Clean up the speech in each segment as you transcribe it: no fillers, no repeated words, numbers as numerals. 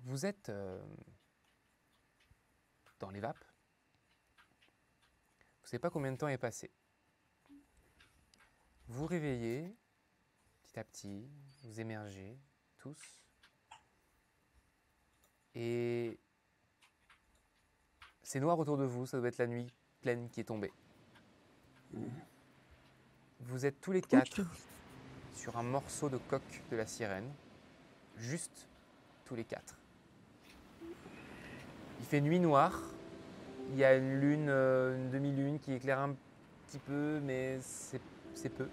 Vous êtes dans les vapes. Vous ne savez pas combien de temps est passé. Vous réveillez petit à petit, vous émergez tous. Et c'est noir autour de vous, ça doit être la nuit pleine qui est tombée. Vous êtes tous les quatre sur un morceau de coque de la sirène, juste tous les quatre. Il fait nuit noire, il y a une lune, une demi-lune qui éclaire un petit peu, mais c'est peu.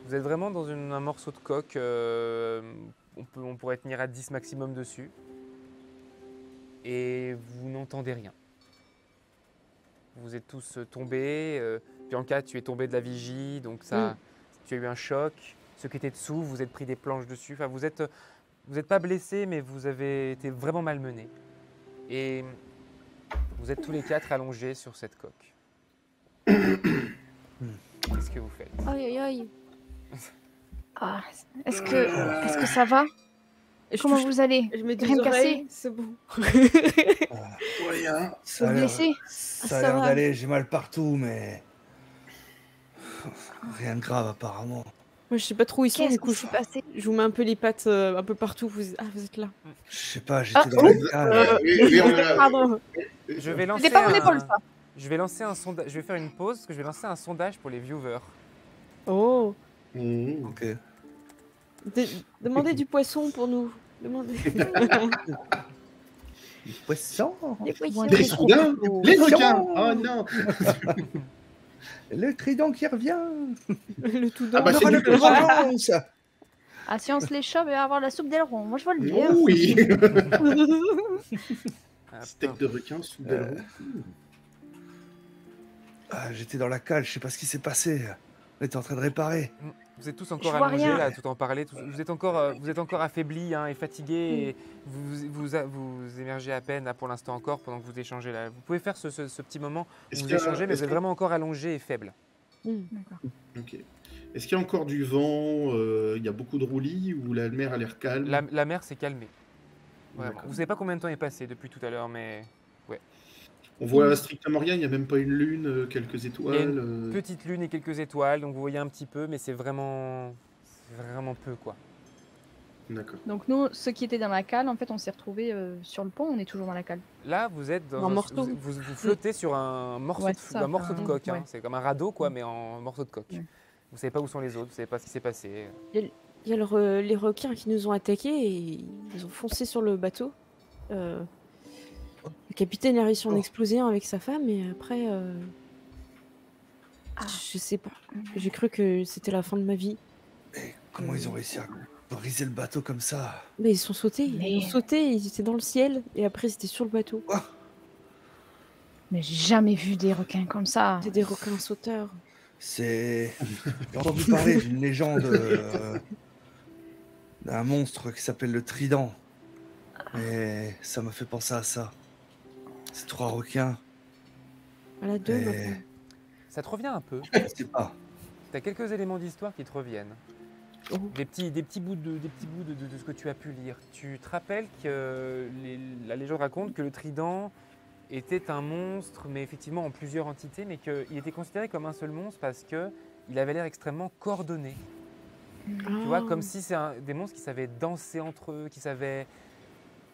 Vous êtes vraiment dans un morceau de coque, on pourrait tenir à 10 maximum dessus, et vous n'entendez rien. Vous êtes tous tombés, Bianca, tu es tombée de la vigie, donc ça, tu as eu un choc. Ceux qui étaient dessous, vous êtes pris des planches dessus. Enfin, vous êtes pas blessés, mais vous avez été vraiment malmenés. Et vous êtes tous les quatre allongés sur cette coque. Qu'est-ce que vous faites? Aïe aïe aïe. Ah, est-ce que ça va? Comment vous allez? Je mets des Rien de oreilles, cassé? c'est bon. Ouais, hein, Vous êtes blessé? ça a l'air d'aller, j'ai mal partout, mais rien de grave apparemment. Moi, je sais pas trop où ils sont, Qu'est-ce du coup, qui s'est passé? je vous mets un peu les pattes un peu partout. Vous êtes là. Je sais pas, j'étais dans la cale. Oui, on est là. Pardon. Je vais lancer C'était pas mon épaule, ça. Je vais lancer un sondage. Je vais faire une pause parce que je vais lancer un sondage pour les viewers. Oh. Ok. Demandez du poisson pour nous. Demandez. Les poissons, Des poissons. Des soudains, les requins. Oh non. le trident qui revient. Le tout Ah bah, d'or. c'est le du provence. Ah, si on se les chope, il va y avoir la soupe d'aileron. Moi, je vois le dire. Oh oui. Ah, Steak de requin sous d'aileron. J'étais dans la cale, je sais pas ce qui s'est passé. On était en train de réparer. Vous êtes tous encore Je vois allongés rien. là, tout en parler. Vous êtes encore affaiblis hein, et fatigués. Et vous émergez à peine là, pour l'instant encore pendant que vous échangez là. Vous pouvez faire ce petit moment où Est-ce vous qu'il y a- échangez, mais est-ce vous êtes qu'il y a- vraiment encore allongés et faibles. D'accord. Ok. Est-ce qu'il y a encore du vent? Il y a beaucoup de roulis ou la mer a l'air calme? La mer s'est calmée. Vraiment. D'accord. Vous savez pas combien de temps est passé depuis tout à l'heure, mais On voit strictement rien, il n'y a même pas une lune, quelques il y a étoiles. une petite lune et quelques étoiles, donc vous voyez un petit peu, mais c'est vraiment peu quoi. D'accord. Donc, nous, ceux qui étaient dans la cale, en fait, on s'est retrouvés sur le pont. On est toujours dans la cale. Là, vous êtes dans Un morceau. vous flottez sur un morceau, Ouais, c'est ça, un morceau de enfin, coque. Hein. ouais. C'est comme un radeau, quoi, mais en morceau de coque. Ouais. Vous savez pas où sont les autres, vous savez pas ce qui s'est passé. Il y a les requins qui nous ont attaqués et ils ont foncé sur le bateau. Le capitaine a réussi à en exploser un avec sa femme et après, je sais pas. J'ai cru que c'était la fin de ma vie. Et comment ils ont réussi à briser le bateau comme ça? Mais ils sont sautés, Mais- ils ont sauté, ils étaient dans le ciel et après c'était sur le bateau. Mais j'ai jamais vu des requins comme ça. C'était des requins sauteurs. J'ai entendu parler d'une légende d'un monstre qui s'appelle le Trident. Et ça m'a fait penser à ça. Ces 3 requins. Voilà, 2 Et- maintenant. Ça te revient un peu. Je sais pas. Tu as quelques éléments d'histoire qui te reviennent. Oh. Des petits bouts de ce que tu as pu lire. Tu te rappelles que la légende raconte que le trident était un monstre, mais effectivement en plusieurs entités, mais qu'il était considéré comme un seul monstre parce qu'il avait l'air extrêmement coordonné. Tu vois, comme si c'est des monstres qui savaient danser entre eux,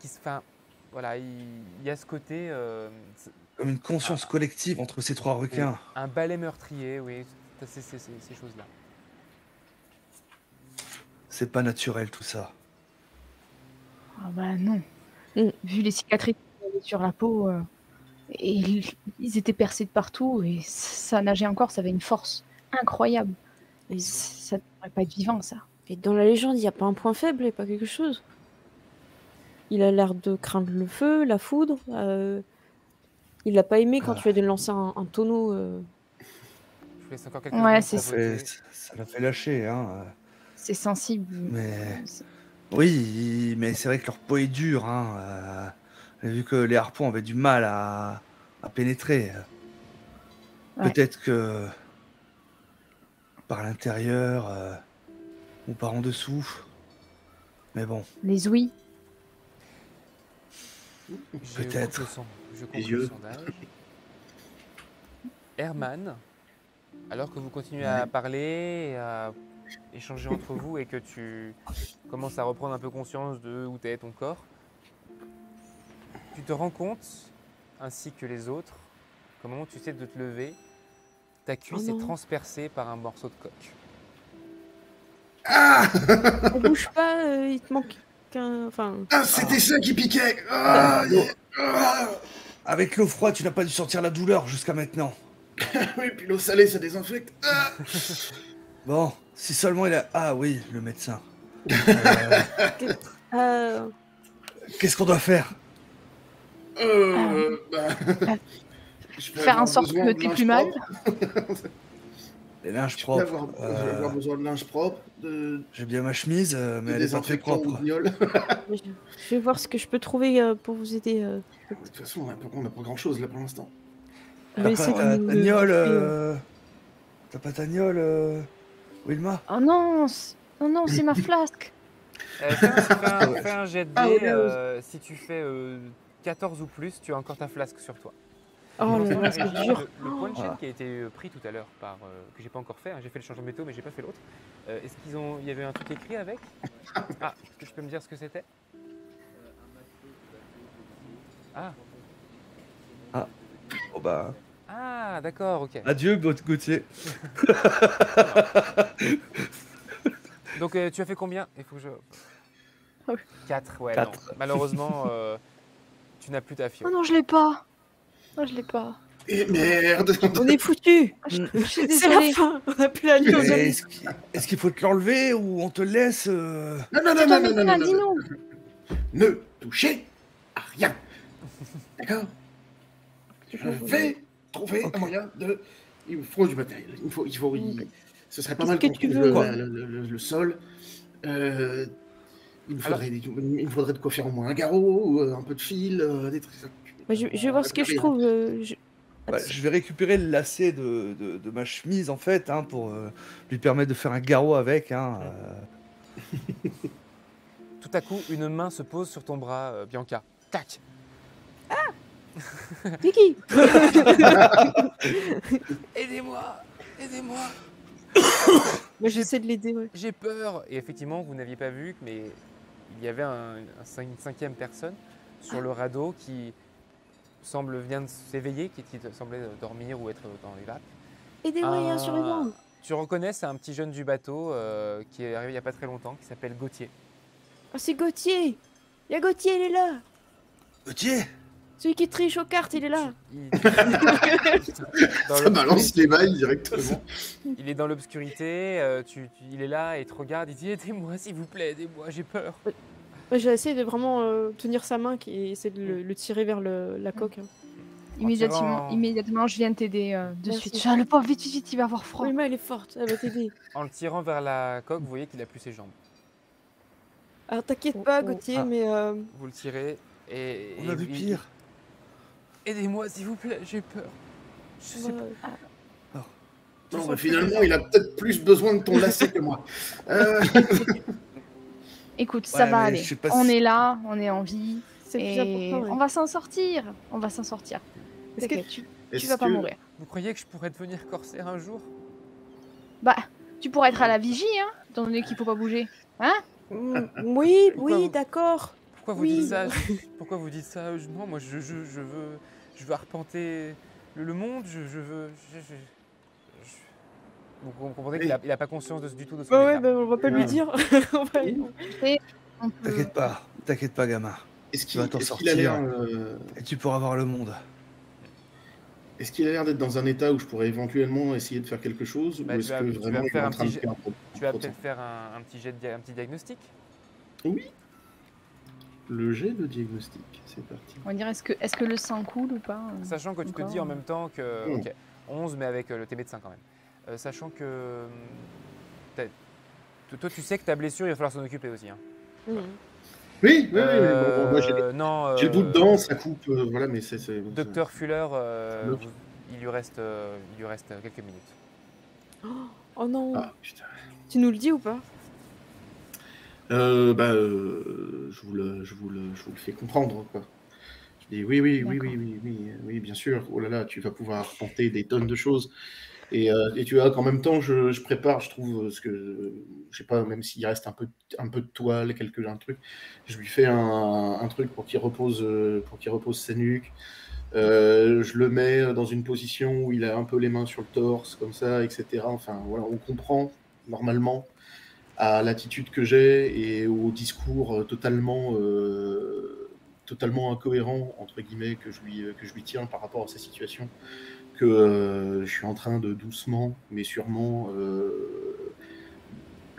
enfin, voilà, il y a ce côté... Comme une conscience collective entre ces 3 requins. un balai meurtrier, oui, c'est ces choses-là. C'est pas naturel tout ça. Ah bah non. Vu les cicatrices qu'il y avait sur la peau, et ils étaient percés de partout et ça nageait encore, ça avait une force incroyable. Et ça ne devrait pas être vivant, ça. Et dans la légende, il n'y a pas un point faible et pas quelque chose. Il a l'air de craindre le feu, la foudre. Il l'a pas aimé quand tu lui as lancé un tonneau. Je vous laisse encore quelques Ouais, secondes c'est pour voter. Ça l'a fait lâcher, hein. C'est sensible. Mais oui, mais c'est vrai que leur peau est dure, hein. Vu que les harpons avaient du mal à pénétrer. Ouais. Peut-être que par l'intérieur ou par en dessous. Mais bon. Les ouïes. Peut-être. Je compte Les le yeux. sondage. Herman, alors que vous continuez Ouais. à parler, et à échanger entre vous et que tu commences à reprendre un peu conscience de où est ton corps, tu te rends compte, ainsi que les autres, qu'au moment où tu essaies de te lever, ta cuisse est non. transpercée par un morceau de coque. Ah On bouge pas, il te manque qu'un. Enfin. Ah, c'était ça qui piquait. Ah, ah. Avec l'eau froide, tu n'as pas dû sentir la douleur jusqu'à maintenant. Oui, puis l'eau salée, ça désinfecte. Ah. Bon, si seulement il a... Ah oui, le médecin. Qu'est-ce qu'on doit faire? Bah, bah, je peux Faire en avoir sorte besoin que de t'aies linge plus mal. propre. Les linges Je peux propres. avoir besoin de linge propre, J'ai bien ma chemise, mais elle est pas très désinfectant ou propre. de viol. Je vais voir ce que je peux trouver pour vous aider. De toute façon, on n'a pas grand-chose là pour l'instant. Je T'as vais pas essayer ta de tagnole, bouffer, T'as pas ta gnole, Wilma? Oh non, oh non, c'est ma flasque. Fais un jet de Ah, dés, ouais. si tu fais 14 ou plus, tu as encore ta flasque sur toi. Oh là Fais-moi là, un c'est Régis, dur. le point de chaîne Ah. qui a été pris tout à l'heure, que j'ai pas encore fait, hein, j'ai fait le changement de métaux mais j'ai pas fait l'autre. Est-ce il y avait un truc écrit avec? Ah, est-ce que tu peux me dire ce que c'était? Ah, Oh bah, ah d'accord, ok. adieu, Gauthier. Donc tu as fait combien? Il faut que je... Ah oui. 4, ouais, Quatre. non. Malheureusement, tu n'as plus ta Oh fiole. non, je l'ai pas. Oh, je l'ai pas. Et merde. On est foutus. Je suis C'est la désolée. fin. On a plus la vie aux Mais amis. est-ce qu'il faut te l'enlever ou on te laisse Non, non, C'est non, ton non, non, médecin, non, non, dis-nous. ne touchez à rien. D'accord? Je vais trouver un moyen de... Il me faut du matériel. Ce serait pas Qu'est-ce mal que qu'on tu trouve veux? le sol. Il me faudrait de quoi faire au moins un garrot, un peu de fil, des trucs. Bah, je vais voir ce que je Rien. trouve. Bah, je vais récupérer le lacet de ma chemise en fait, hein, pour lui permettre de faire un garrot avec. Hein, Tout à coup, une main se pose sur ton bras, Bianca. Tac. Vicky. Aidez-moi, aidez-moi. Moi, j'essaie de l'aider. Ouais. J'ai peur. Et effectivement, vous n'aviez pas vu, mais il y avait une cinquième personne sur le radeau qui vient de s'éveiller, qui semblait dormir ou être dans les vapes. Aidez-moi, il y a un survivant. Tu reconnais, c'est un petit jeune du bateau qui est arrivé il n'y a pas très longtemps, qui s'appelle Gauthier. Oh, c'est Gauthier. Il y a Gauthier, il est là. Gauthier, Celui qui triche aux cartes, il est là. Dans Ça balance l'obscurité- les balles directement. Il est dans l'obscurité, il est là et il te regarde, il dit aidez-moi s'il vous plaît, aidez-moi, j'ai peur. Ouais, j'ai essayé de vraiment tenir sa main et essayer de le tirer vers la coque. Hein. Immédiatement, je viens t'aider de Merci. suite. Ah, le pauvre, vite, vite, il va avoir froid. Oui, mais elle est forte, elle va t'aider. En le tirant vers la coque, vous voyez qu'il a plus ses jambes. Alors t'inquiète pas, Oh, oh. Gauthier, Ah. mais Vous le tirez et... on a vu pire. Aidez-moi s'il vous plaît, j'ai peur. Je sais bah, pas. Non, bah, finalement, il a peut-être plus besoin de ton lacet que moi. Écoute, ça Ouais, va mais aller. je sais pas On si- est là, on est en vie. c'est le plus Et important. on va s'en sortir. On va s'en sortir. Est-ce que- T'inquiète, tu Est-ce vas pas que- mourir. Vous croyez que je pourrais devenir corsaire un jour? Bah, tu pourrais être à la vigie, hein, étant donné qu'il faut pas bouger. Hein? Oui, Pourquoi oui, vous- d'accord. Pourquoi vous Oui. dites ça? Pourquoi vous dites ça? Non, moi je veux arpenter le monde, je veux... Vous comprenez qu'il a pas conscience du tout de son Bah ouais, état. bah, on va pas lui Ah. dire. On va- On peut- T'inquiète pas, gamin. Est-ce Tu vas t'en qu'il a l'air, Et tu pourras voir le monde. est-ce qu'il a l'air d'être dans un état où je pourrais éventuellement essayer de faire quelque chose, Bah, ou tu est-ce vas- que tu vas vraiment il est faire en un train petit de jet- faire Tu vas trop de peut-être faire un petit diagnostic. Oui. Le jet de diagnostic, c'est parti. On va dire, est-ce que le sang coule ou pas? Sachant que tu te Encore. dis en même temps que... Mm. Ok, 11 mais avec tes médecins quand même. Sachant que... toi tu sais que ta blessure, il va falloir s'en occuper aussi. Hein. Mhm. Oui, mais bon, moi, non, j'ai le bout de dent, ça coupe, voilà, mais c'est... Docteur Fuller, Fuller. il lui reste quelques minutes. Oh non. Ah, putain. Tu nous le dis ou pas? Je vous le fais comprendre, quoi. Il dit oui, oui, oui, D'accord. oui, oui, oui, oui, bien sûr. Oh là là, tu vas pouvoir arpenter des tonnes de choses. Et tu vois qu'en même temps, je prépare, je trouve, ce que, je sais pas, même s'il reste un peu de toile, un truc, je lui fais un truc pour qu'il repose sa nuque. Je le mets dans une position où il a un peu les mains sur le torse, comme ça, etc. Enfin, voilà, on comprend normalement à l'attitude que j'ai et au discours totalement incohérent, entre guillemets, que je lui tiens par rapport à sa situation, que je suis en train de doucement, mais sûrement,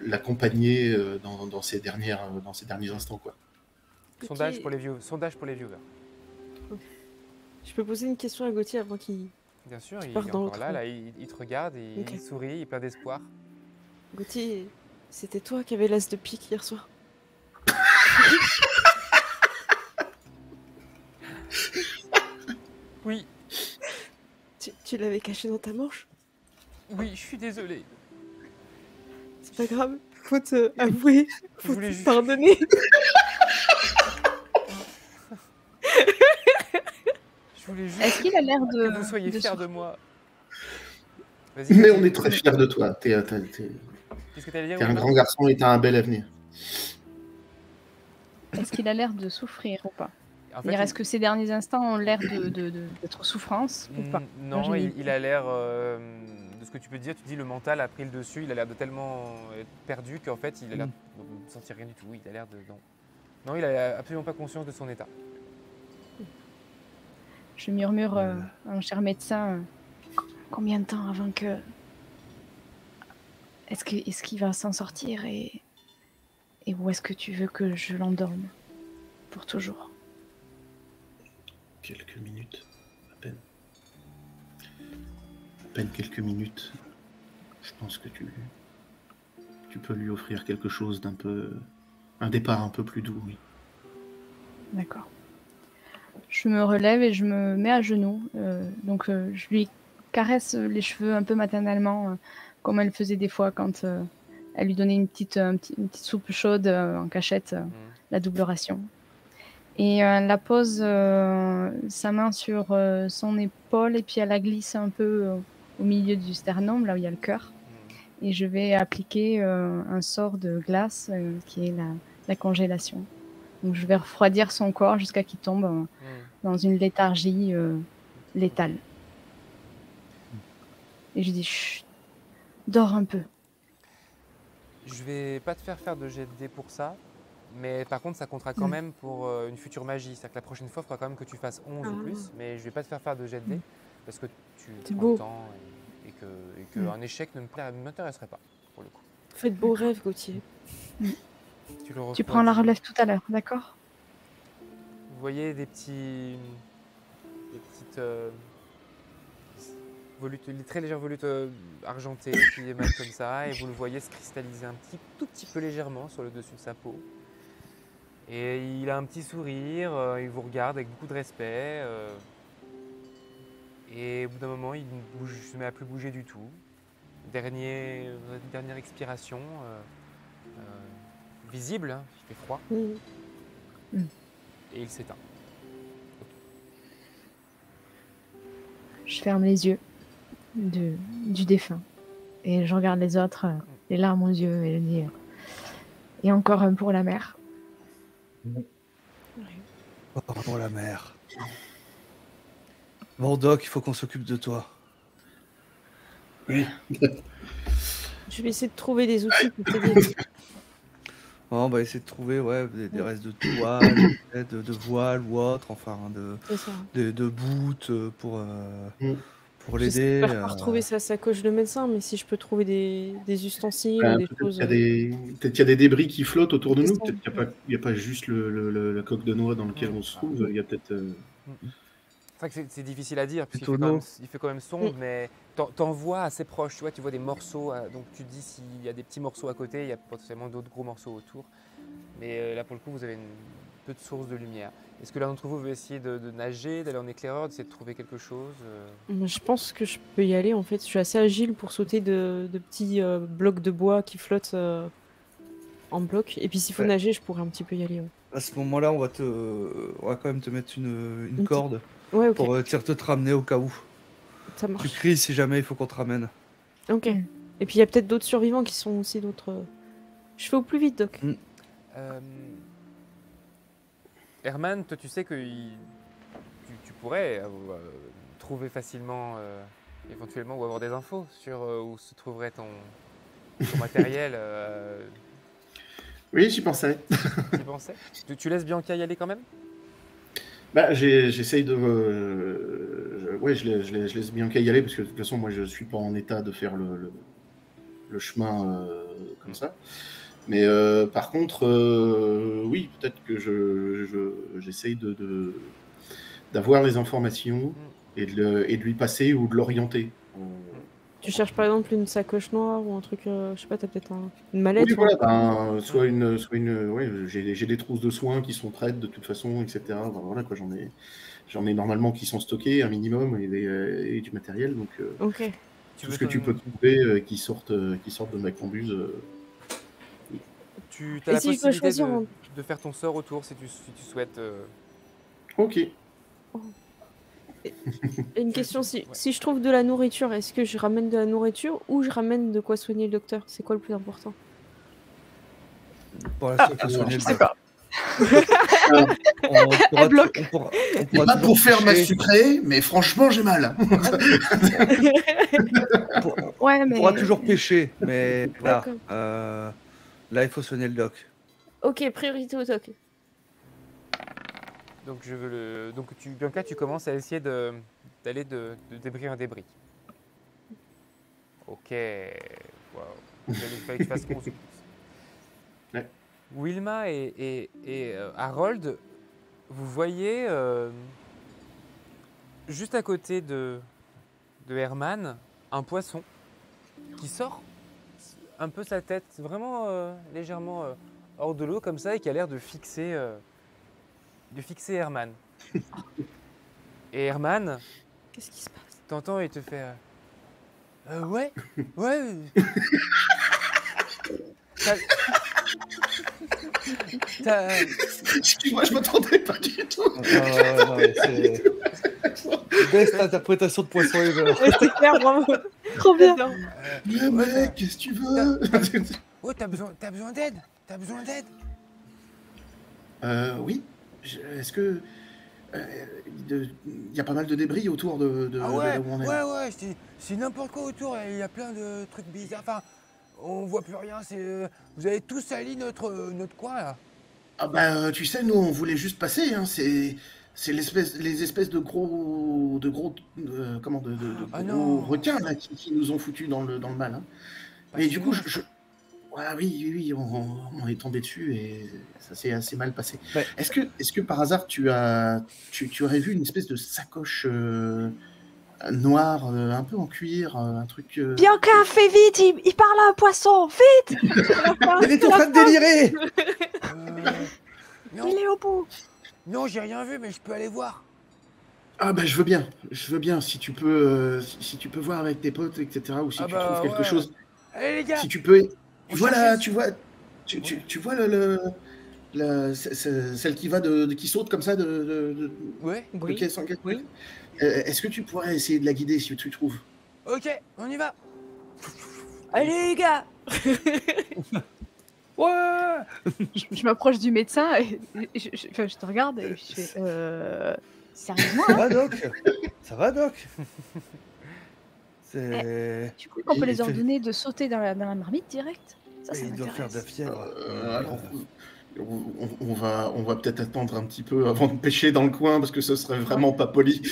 l'accompagner dans dans ces derniers instants, quoi. Sondage pour Ok. les viewers. Je peux poser une question à Gauthier avant qu'il Bien sûr, qu'il il parte est dans encore l'autre là, rond. il te regarde, Ok. il sourit, il est plein d'espoir. Gauthier, c'était toi qui avais l'as de pique hier soir. Oui, Tu l'avais caché dans ta manche? oui, je suis désolé. C'est pas grave, faut te avouer, Je faut voulais te juste... pardonner. Je voulais juste Est-ce qu'il a l'air que vous soyez de fiers de souffrir? moi. Vas-y, Mais Gauthier, on est très fiers de toi. qu'est-ce que tu allais dire, T'es un Oulima? grand garçon et t'as un bel avenir. Est-ce qu'il a l'air de souffrir ou pas? En C'est-à-dire, fait, est-ce que ces derniers instants ont l'air d'être souffrance ou pas? non, J'ai- il a l'air, de ce que tu peux dire, tu dis le mental a pris le dessus, il a l'air de tellement être perdu qu'en fait, il a l'air de ne sentir rien du tout. Il a l'air de... Non, non, il a absolument pas conscience de son état. Je murmure, un cher médecin, combien de temps avant que... Est-ce qu'il va s'en sortir et où est-ce que tu veux que je l'endorme pour toujours? Quelques minutes, à peine. À peine quelques minutes. Je pense que tu peux lui offrir quelque chose un départ un peu plus doux, oui. D'accord. Je me relève et je me mets à genoux. Donc, je lui caresse les cheveux un peu maternellement, comme elle faisait des fois quand elle lui donnait une petite soupe chaude en cachette, la double ration. Et elle la pose sa main sur son épaule et puis elle la glisse un peu au milieu du sternum, là où il y a le cœur. Et je vais appliquer un sort de glace qui est la congélation. Donc je vais refroidir son corps jusqu'à qu'il tombe dans une léthargie létale. Et je dis, chut, dors un peu. Je vais pas te faire de jet de dés pour ça, mais par contre, ça comptera quand même pour une future magie. C'est-à-dire que la prochaine fois, il faudra quand même que tu fasses 11 ou plus, mais je vais pas te faire de jet de dés parce que tu prends beau. le temps et que un échec ne m'intéresserait pas, pour le coup. Fais de beaux rêves, Gauthier. Tu prends la relève tout à l'heure, d'accord? Vous voyez des petites volutes, des très légères volutes argentées qui émanent comme ça, et vous le voyez se cristalliser tout petit peu légèrement sur le dessus de sa peau. Et il a un petit sourire, il vous regarde avec beaucoup de respect. Et au bout d'un moment, il se met à plus bouger du tout. Dernière expiration, visible, hein, il fait froid. Et il s'éteint. Je ferme les yeux du défunt et je regarde les autres, les larmes aux yeux, et je dis, et encore un pour la mère. Pour la mère. Bon, Doc, il faut qu'on s'occupe de toi. Oui. Je vais essayer de trouver des outils pour t'aider. On va essayer de trouver des restes de toile, de voile ou autre, enfin de boots pour l'aider. J'espère pas retrouver sa sacoche de médecin, mais si je peux trouver des ustensiles ou des choses. Peut-être qu'il y a des débris qui flottent autour de C'est nous. ça. Peut-être qu'il n'y a pas juste la coque de noix dans laquelle on se trouve. Il y a peut-être. C'est vrai que c'est difficile à dire, puisqu'il Tonneau. fait quand même sombre, mais t'en vois assez proche, tu vois des morceaux, donc tu te dis s'il y a des petits morceaux à côté, il y a potentiellement d'autres gros morceaux autour. Mais là, pour le coup, vous avez une petite source de lumière. Est-ce que l'un d'entre vous veut essayer de nager, d'aller en éclaireur, d'essayer de trouver quelque chose Je pense que je peux y aller, en fait. Je suis assez agile pour sauter de petits blocs de bois qui flottent en bloc. Et puis s'il faut nager, je pourrais un petit peu y aller. Ouais. À ce moment-là, on va quand même te mettre une Une corde Ouais, ok, pour te ramener au cas où. ça Tu marche. cries si jamais il faut qu'on te ramène. Ok. Mm. Et puis il y a peut-être d'autres survivants qui sont aussi d'autres. Je fais au plus vite, Doc. Euh, Herman, toi, tu sais que tu pourrais trouver facilement, éventuellement, ou avoir des infos sur où se trouverait ton matériel. Oui, j'y pensais. Tu y pensais? Tu laisses Bianca y aller quand même? Bah, j'essaye de. Ouais, je laisse Bianca y aller parce que de toute façon, moi, je suis pas en état de faire le chemin comme ça. Mais par contre, oui, peut-être que j'essaye d'avoir les informations et de lui passer ou de l'orienter. Tu cherches par exemple une sacoche noire ou un truc, je sais pas, t'as peut-être une mallette Oui, ou un voilà, truc. soit ouais, j'ai des trousses de soins qui sont prêtes de toute façon, etc. Enfin, voilà quoi, j'en ai normalement qui sont stockés un minimum et du matériel, donc Ok. tout ce que tu peux trouver qui sortent de ma cambuse. Tu as Et la si je dois possibilité choisir de faire ton sort autour si tu souhaites. Ok. Et une question, si je trouve de la nourriture, est-ce que je ramène de la nourriture ou je ramène de quoi soigner le docteur? C'est quoi le plus important? Pour l'instant, il faut soigner Je le sais docteur. pas. On bloque. pourra C'est pas toujours pour faire ma pêcher. sucrée, mais franchement, j'ai mal. Ouais, On pourra mais toujours pêcher, mais là, D'accord. là, il faut soigner le doc. Ok, priorité au doc. Donc, Bianca, tu commences à essayer d'aller de débris en débris. Ok. Waouh. Il fallait que tu fasses 11 plus. Ouais. Wilma et Harold, vous voyez juste à côté de Herman un poisson qui sort un peu sa tête vraiment légèrement hors de l'eau comme ça et qui a l'air de fixer Herman. Et Herman, Qu'est-ce qui se passe? t'entends, il te fait ouais. Excuse-moi, je m'attendais pas du tout. Non, c'est best interprétation de poisson ever. Ouais, c'est clair, bravo. trop bien. Mais mec, qu'est-ce que tu veux? Ouais, t'as besoin d'aide. T'as besoin d'aide. Oui. Est-ce que il y a pas mal de débris autour de là où on est? Ouais, c'est n'importe quoi autour. Il y a plein de trucs bizarres. Enfin, on voit plus rien. Vous avez tous sali notre coin là. Ah bah, tu sais, nous, on voulait juste passer. Hein, c'est les espèces de gros comment de Ah gros non. requins là qui nous ont foutus dans le mal. Hein. Pas Mais ces du coup, monstres. ouais, oui, on est tombé dessus et ça s'est assez mal passé. Ouais. Est-ce que par hasard tu aurais vu une espèce de sacoche noire, un peu en cuir, un truc. Bianca, fais vite, il parle à un poisson, vite. Elle est en train de délirer. Non, Il est au bout. non, j'ai rien vu, mais je peux aller voir. Ah bah je veux bien si tu peux voir avec tes potes, etc. Ou si Ah tu bah, trouves quelque ouais. chose, Allez les gars. si tu peux. On Voilà, cherche- tu vois, tu vois celle qui va qui saute comme ça de Ouais. de Oui. caisse en caisse. Oui. Est-ce que tu pourrais essayer de la guider si tu trouves? Ok, on y va. Allez, les gars! Ouais. Je m'approche du médecin et je te regarde et je fais sérieusement Ça hein va, doc? Ça va, doc? C'est. Tu crois qu'on peut Il les fait- ordonner de sauter dans la marmite direct? Ça Il doit faire de la m'intéresse. fièvre. Alors, on va peut-être attendre un petit peu avant de pêcher dans le coin parce que ce serait vraiment pas poli.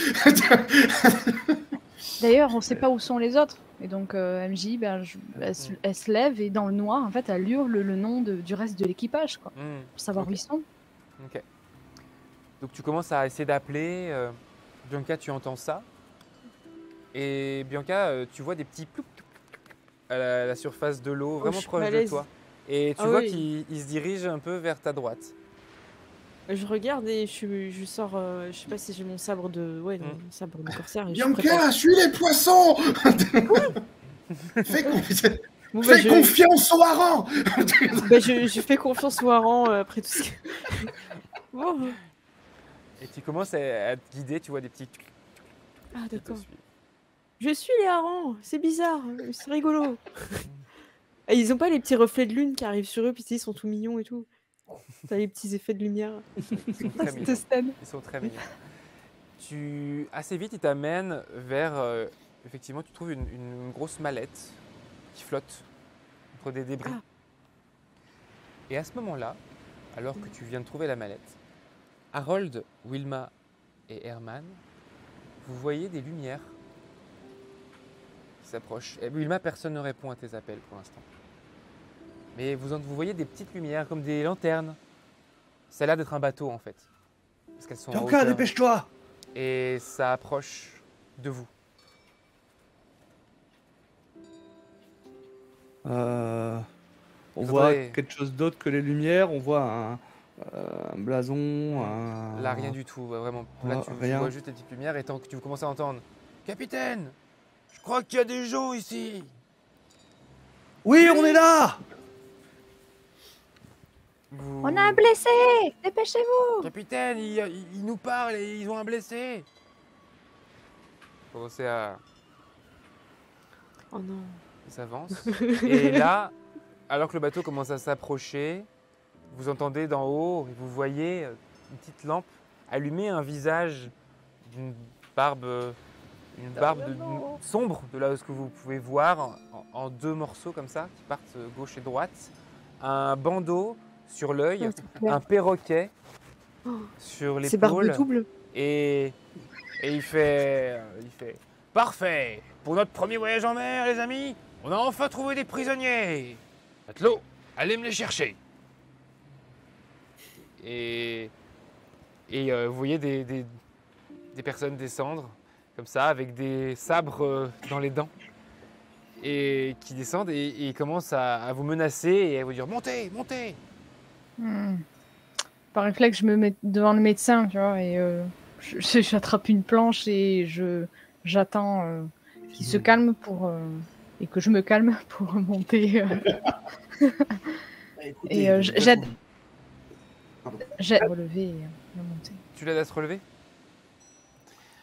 D'ailleurs, on sait pas où sont les autres. Et donc MJ, elle se lève et dans le noir, en fait, elle hurle le nom du reste de l'équipage, quoi, pour savoir Ok. où ils sont. Ok. Donc tu commences à essayer d'appeler. Bianca, tu entends ça. Et Bianca, tu vois des petits ploup à la surface de l'eau, vraiment je suis proche de malaise. toi. Et tu Ah vois oui. qu'il se dirige un peu vers ta droite. Je regarde et je sors, je sais pas si j'ai mon sabre mon sabre de corsaire et je suis Bianca, préparée. suis les poissons. Fais qu'on... Bon, bah, Fais confiance au hareng. bah, je fais confiance au hareng après tout ce que... Bon. Et tu commences à te guider, tu vois des petits... Ah, qui te d'accord. suivent. Je suis les harengs, c'est bizarre, c'est rigolo. Et ils ont pas les petits reflets de lune qui arrivent sur eux, puis tu sais, ils sont tout mignons et tout. T'as les petits effets de lumière. Ils sont très mignons. Cette scène. Ils sont très mignons. Assez vite, ils t'amènent vers... effectivement, tu trouves une grosse mallette qui flotte entre des débris. Ah. Et à ce moment-là, alors que tu viens de trouver la mallette, Harold, Wilma et Herman, vous voyez des lumières qui s'approchent. Et Wilma, personne ne répond à tes appels pour l'instant. Mais vous voyez des petites lumières comme des lanternes. Ça a l'air d'être un bateau en fait. Parce qu'elles sont en Bianca, hauteur. dépêche-toi! Et ça approche de vous. On Il voit faudrait- quelque chose d'autre que les lumières, on voit un blason, Là, rien du tout, vraiment. Là, tu rien. vois juste les petites lumières et tant que tu commences à entendre « Capitaine, je crois qu'il y a des gens ici !» Oui, on est là! On a un blessé! Dépêchez-vous! Capitaine, ils nous parlent et ils ont un blessé. Commencez à... Oh non. Ils avancent. Et là, alors que le bateau commence à s'approcher, vous entendez d'en haut, et vous voyez une petite lampe allumer un visage d'une barbe, sombre, de là ce que vous pouvez voir, en deux morceaux comme ça, qui partent gauche et droite. Un bandeau sur l'œil, un perroquet sur C'est barbe l'épaule. double. Et il fait « Parfait! Pour notre premier voyage en mer, les amis, on a enfin trouvé des prisonniers! Matelot, allez me les chercher! » Et vous voyez des personnes descendre, comme ça, avec des sabres dans les dents, et qui descendent et ils commencent à vous menacer et à vous dire « Montez, montez !» Par réflexe, je me mets devant le médecin, tu vois, et j'attrape une planche et j'attends qu'il se calme et que je me calme pour monter. Écoutez, Et j'aide Pardon. à relever et à monter. Tu l'aides à se relever?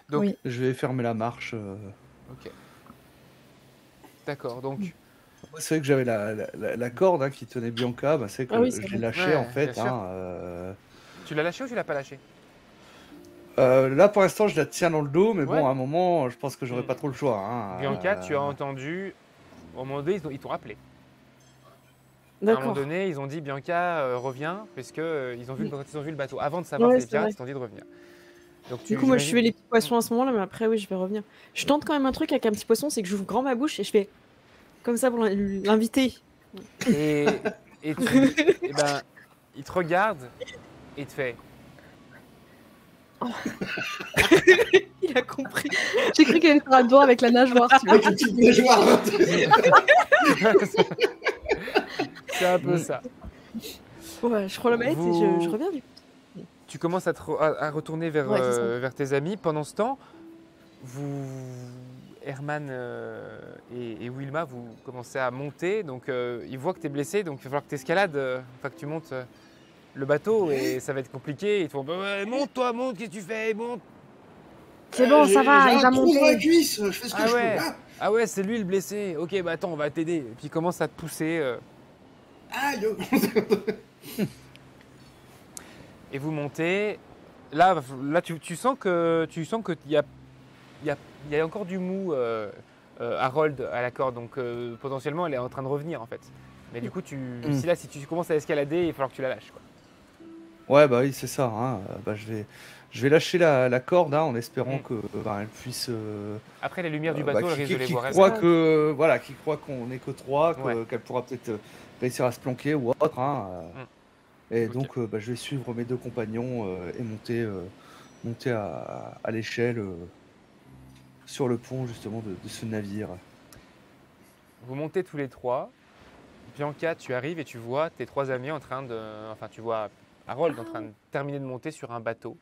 Donc, Oui. Je vais fermer la marche. Ok. D'accord, donc... Moi, c'est vrai que j'avais la corde qui tenait Bianca, bah, c'est que Ah oui, c'est je l'ai vrai. lâchée Ouais, en fait. bien sûr. Tu l'as lâché ou tu l'as pas lâché? Là pour l'instant je la tiens dans le dos, mais Ouais. bon à un moment je pense que j'aurais Mm. pas trop le choix. Hein. Bianca, tu as entendu, au moment donné, ils t'ont appelé. À un moment D'accord. donné, ils ont dit Bianca, reviens, parce que ils ont vu le bateau. Avant de savoir Ouais, que c'était c'est pirates, vrai. ils t'ont dit de revenir. Donc, Du coup, moi, je j'imagine- fais les petits poissons à ce moment-là, mais après, oui, je vais revenir. Je tente quand même un truc avec un petit poisson, c'est que j'ouvre grand ma bouche et je fais comme ça pour l'inviter. Et ben, il te regarde et il te fait. Il a compris. J'ai cru qu'elle était à doigt avec la nageoire, tu vois. Avec une petite nageoire. C'est un peu ça. Ouais, je prends la manette et Vous- je reviens du coup. Tu commences à retourner vers, Ouais, c'est ça. vers tes amis. Pendant ce temps, Herman et Wilma, vous commencez à monter. Donc, ils voient que tu es blessé, donc il va falloir que tu escalades, enfin que tu montes le bateau et ça va être compliqué. Ils te font bah, ouais, monte, toi, monte, qu'est-ce que tu fais? Monte. C'est bon, ça va, j'ai il un va trou dans la monter. cuisse, je fais ce que Ah je ouais. peux. Ah ouais, c'est lui le blessé. Ok, bah attends, on va t'aider. Et puis il commence à te pousser. Aïe. Et vous montez. Là tu sens que il y a encore du mou Harold à la corde, donc potentiellement elle est en train de revenir en fait. Mais du coup si tu commences à escalader, il va falloir que tu la lâches quoi. Ouais bah oui c'est ça. Hein. Bah, je vais lâcher la corde hein, en espérant que elle puisse. Après les lumières du bateau, elle risque de les voir. Qui croit qu'on n'est que trois, qu'elle pourra peut-être réussir à se planquer ou autre. Hein. Et Ok. donc je vais suivre mes deux compagnons et monter à l'échelle sur le pont justement de ce navire. Vous montez tous les trois. Bianca, tu arrives et tu vois tes trois amis en train de... Enfin, tu vois Harold en train de terminer de monter sur un bateau.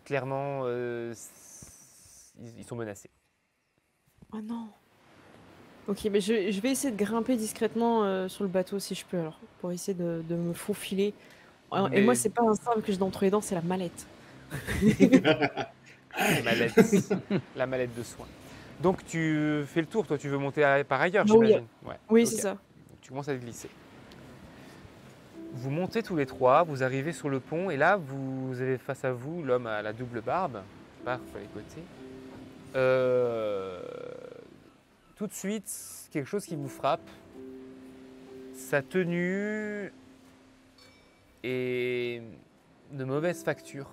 Clairement, ils sont menacés. Oh non. Ok, mais je vais essayer de grimper discrètement sur le bateau si je peux alors, pour essayer de me faufiler. Et moi, Mais c'est pas un sabre que j'ai entre les dents, c'est la mallette. la mallette, la mallette de soins. Donc tu fais le tour, toi tu veux monter par ailleurs, Bah oui, j'imagine. Ouais. oui, Ok. c'est ça. Donc, tu commences à te glisser. Vous montez tous les trois, vous arrivez sur le pont et là vous avez face à vous l'homme à la double barbe, par les côtés. Tout de suite, quelque chose qui vous frappe, sa tenue est de mauvaise facture.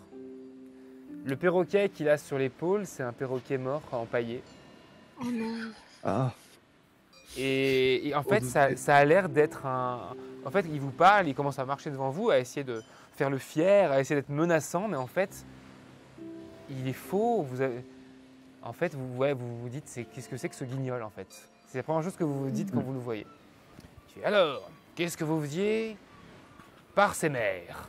Le perroquet qu'il a sur l'épaule, c'est un perroquet mort empaillé. Oh non. Ah, Et en on fait, doutait. ça a l'air d'être un... En fait, il vous parle, il commence à marcher devant vous, à essayer de faire le fier, à essayer d'être menaçant, mais en fait, il est faux. En fait, vous vous dites, qu'est-ce que c'est que ce guignol, en fait? C'est la première chose que vous vous dites quand vous le voyez. Il fait, alors, qu'est-ce que vous faisiez par ces mers?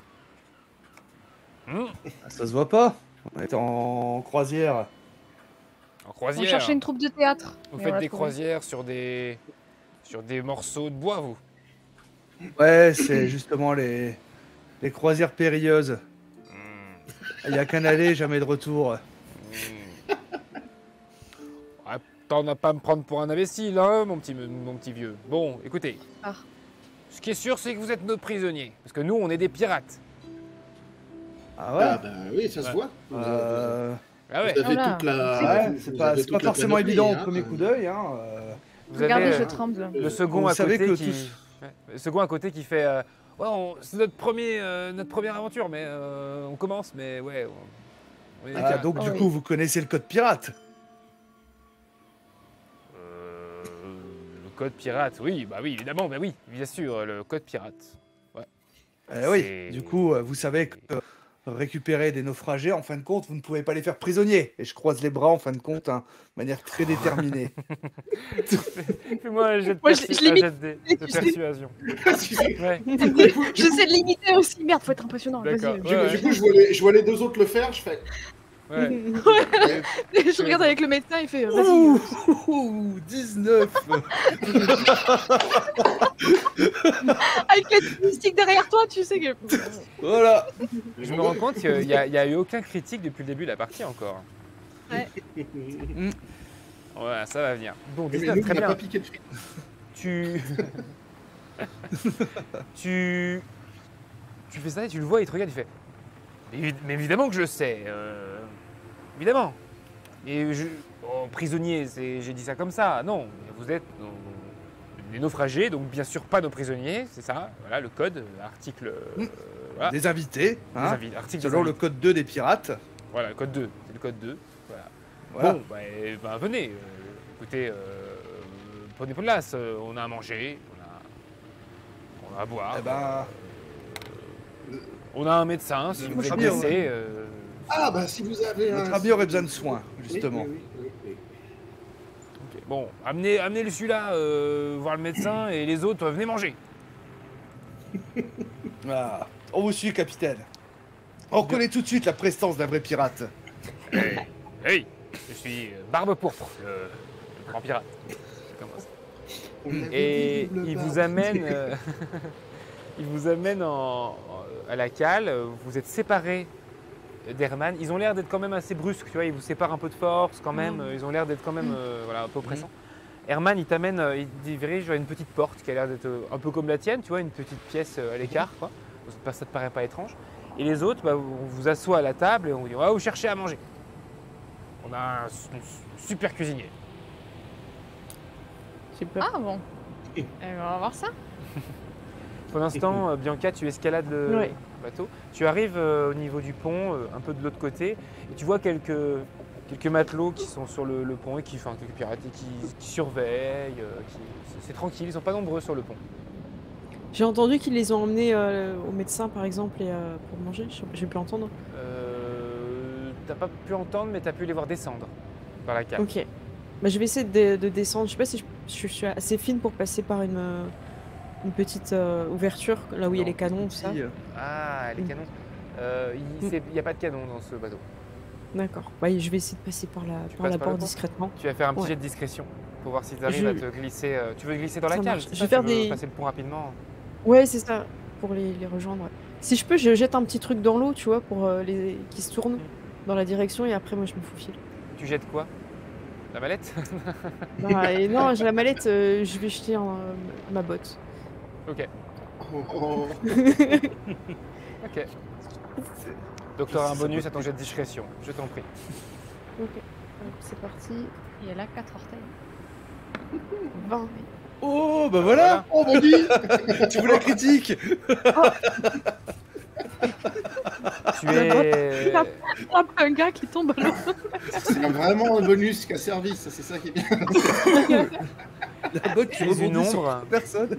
Ça se voit pas. On est en croisière. En On croisière. cherchait une troupe de théâtre. Vous et on faites l'a des trouvée. croisières sur des morceaux de bois, vous? Ouais, c'est justement les croisières périlleuses. Il n'y a qu'un aller, jamais de retour. T'en as pas à me prendre pour un imbécile, hein, mon petit vieux. Bon, écoutez. Ah. Ce qui est sûr, c'est que vous êtes nos prisonniers. Parce que nous, on est des pirates. Ah ouais. Ah bah oui, ça se Ouais. voit. Ah ouais. Vous avez Voilà. toute la. Ouais, vous c'est pas avez toute la forcément panoplie, évident hein. au premier coup d'œil. Hein. Vous Regardez, avez je tremble. le second Vous à savez côté que qui... tous- Ouais. Le second à côté qui fait... ouais, c'est notre première aventure, mais on commence, mais ouais... on est des Ah, pirates. donc Ah du oui. coup, vous connaissez le code pirate. Le code pirate, oui, bah oui, évidemment, bah oui, bien sûr, le code pirate. Oui, C'est- du coup, vous savez que récupérer des naufragés, en fin de compte, vous ne pouvez pas les faire prisonniers. Et je croise les bras, en fin de compte, hein, de manière très déterminée. Fais-moi un jet de, Moi, je limite- de persuasion. Ouais, J'essaie de limiter aussi. Merde, faut être impressionnant. d'accord. Vas-y. Ouais, Du coup, je vois les deux autres le faire, je fais. ouais. Je regarde avec le médecin, il fait vas-y. Ouh, 19. Avec la statistique derrière toi, tu sais que. Voilà. Je me rends compte qu'il n'y a eu aucun critique depuis le début de la partie encore. Ouais. Ouais, ça va venir. Bon, Mais 19, nous, très on n'a bien. pas piqué de fric. Tu fais ça et tu le vois, il te regarde, il fait mais évidemment que je le sais. Évidemment. Et prisonniers, j'ai dit ça comme ça. Non, vous êtes des naufragés, donc bien sûr pas nos prisonniers, c'est ça. Voilà le code, article. Voilà. Des invités, hein, Article selon des le invités. code 2 des pirates. Voilà, le code 2. C'est le code 2. Voilà. Voilà. Bon, venez. Écoutez, prenez place. On a à manger, on a à boire. Eh ben, On a un médecin, si vous êtes très bien, blessé. Ah bah si vous avez un. notre ami aurait besoin de soins, justement. Oui. Ok, bon, amenez le celui-là voir le médecin et les autres, venez manger. Ah, on vous suit, capitaine. On reconnaît tout de suite la prestance d'un vrai pirate. Hey, je suis Barbe Pourpre, le grand pirate. Je commence. Et il vous amène, il vous amène à la cale. Vous êtes séparés d'Herman. Ils ont l'air d'être quand même assez brusques, tu vois. Ils vous séparent un peu de force quand même. Ils ont l'air d'être quand même voilà, un peu oppressants. Herman, il t'amène, il te dirige vers une petite porte qui a l'air d'être un peu comme la tienne, tu vois, une petite pièce à l'écart, quoi. Ça te paraît pas étrange. Et les autres, on vous assoit à la table et on vous dit, on va vous chercher à manger. On a un super cuisinier. Super. Ah bon. On va voir ça. Pour l'instant, Bianca, tu escalades le Ouais. bateau. Tu arrives au niveau du pont, un peu de l'autre côté, et tu vois quelques matelots qui sont sur le pont, et quelques pirates, et qui surveillent. C'est tranquille, ils sont pas nombreux sur le pont. J'ai entendu qu'ils les ont emmenés au médecin, par exemple, et, pour manger. J'ai pu entendre. T'as pas pu entendre, mais t'as pu les voir descendre par la cale. Ok. Bah, je vais essayer de descendre. Je sais pas si je suis assez fine pour passer par une petite ouverture, là où il y a Non, les canons, tout ça. si, Ah, les canons. Il n'y a pas de canon dans ce bateau. D'accord. Bah, je vais essayer de passer par la passes par la porte porte discrètement. Tu vas faire un petit Ouais. jet de discrétion pour voir si tu arrives à te glisser. Tu veux glisser dans la Ça cale, marche. c'est Je ça? vais faire Tu veux des... passer le pont rapidement? Ouais, c'est ça. Pour les rejoindre. Ouais. Si je peux, je jette un petit truc dans l'eau, tu vois, pour qui se tournent dans la direction et après, moi, je me faufile. Tu jettes quoi? La mallette? Bah, et non, j'ai la mallette, je vais jeter ma botte. Ok. Oh. Ok. Donc tu auras un bonus à ton jet de discrétion, je t'en prie. Ok. Alors, c'est parti. Et elle a 4 orteils. 20. Oh, bah voilà. Oh, mon Dieu. Tu veux la critique? Tu es... Hop, un gars qui tombe à l'eau. C'est vraiment un bonus qui a servi, ça, c'est ça qui est bien. La botte, Tu es une ombre. Personne.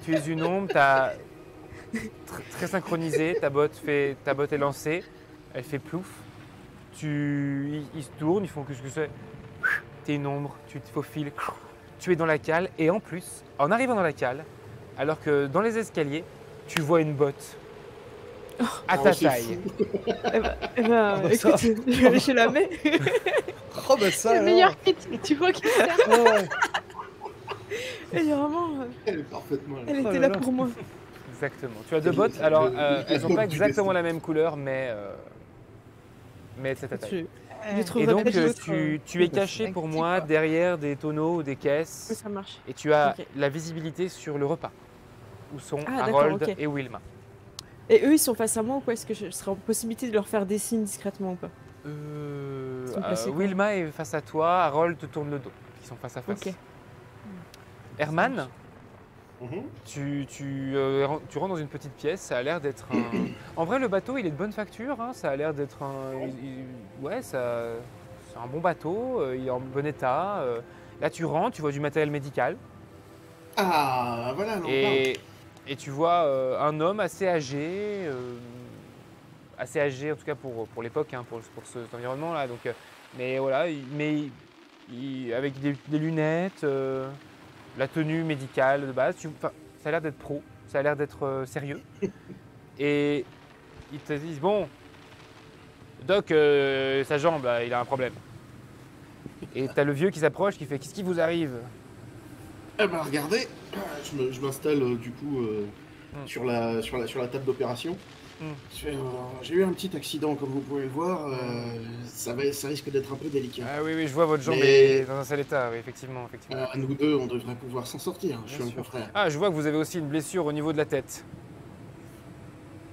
Tu es une ombre, t'as très synchronisé, ta botte est lancée, elle fait plouf. Ils se tournent, ils font qu'est-ce que c'est? T'es une ombre, tu te faufiles, tu es dans la cale et en plus, en arrivant dans la cale, alors que dans les escaliers, tu vois une botte à ta c'est taille. Eh ben, bah, ça. écoute, je la mets. Oh, bah ça C'est le alors. meilleur critique, tu vois qu'il sert. Ouais. Elle est vraiment... Elle est parfaitement. Elle Oh était là là là. pour moi. Exactement. Tu as deux bottes, alors elles n'ont botte pas du exactement destin. la même couleur, mais c'est ta taille. Je Et trouverai donc peut-être d'autres, tu es caché pour actifs, moi quoi. derrière des tonneaux ou des Oui, caisses ça marche. et tu as Ok. la visibilité sur le repas où sont Ah, d'accord, Harold ok. et Wilma. Et eux, ils sont face à moi ou quoi? Est-ce que je serais en possibilité de leur faire des signes discrètement ou pas? sont placés comment? Wilma est face à toi, Harold te tourne le dos. Ils sont face à face. Ok. Herman, Mhm. tu rentres dans une petite pièce, ça a l'air d'être un... En vrai, le bateau, il est de bonne facture, hein, ça a l'air d'être un... Ouais, c'est un bon bateau, il est en bon état. Là, tu rentres, tu vois du matériel médical Ah, voilà, non, et tu vois un homme assez âgé en tout cas pour l'époque, hein, pour cet environnement-là. Donc, mais voilà, avec des lunettes, la tenue médicale de base, ça a l'air d'être pro, ça a l'air d'être sérieux. Et ils te disent, bon, Doc, sa jambe, là, il a un problème. Et t'as le vieux qui s'approche, qui fait, qu'est-ce qui vous arrive? Eh ben, regardez, je m'installe du coup sur la table d'opération. Je fais, j'ai eu un petit accident, comme vous pouvez le voir. Ça risque d'être un peu délicat. Ah oui, je vois votre jambe Mais- est dans un sale état, oui, effectivement. Nous deux, on devrait pouvoir s'en sortir. Je suis Bien un sûr. confrère. Ah, je vois que vous avez aussi une blessure au niveau de la tête.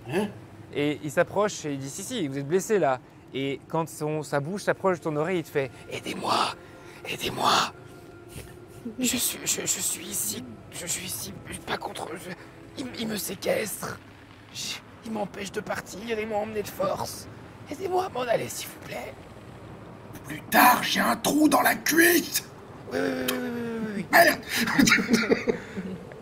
Hein? Et il s'approche et il dit, si, vous êtes blessé là. Et quand sa bouche s'approche de ton oreille, il te fait, aidez-moi, aidez-moi. Je suis ici, pas contre... Il me séquestre. Il m'empêche de partir, il m'a emmené de force. Aidez-moi à m'en aller, s'il vous plaît. Plus tard, j'ai un trou dans la cuisse. Oui. Merde.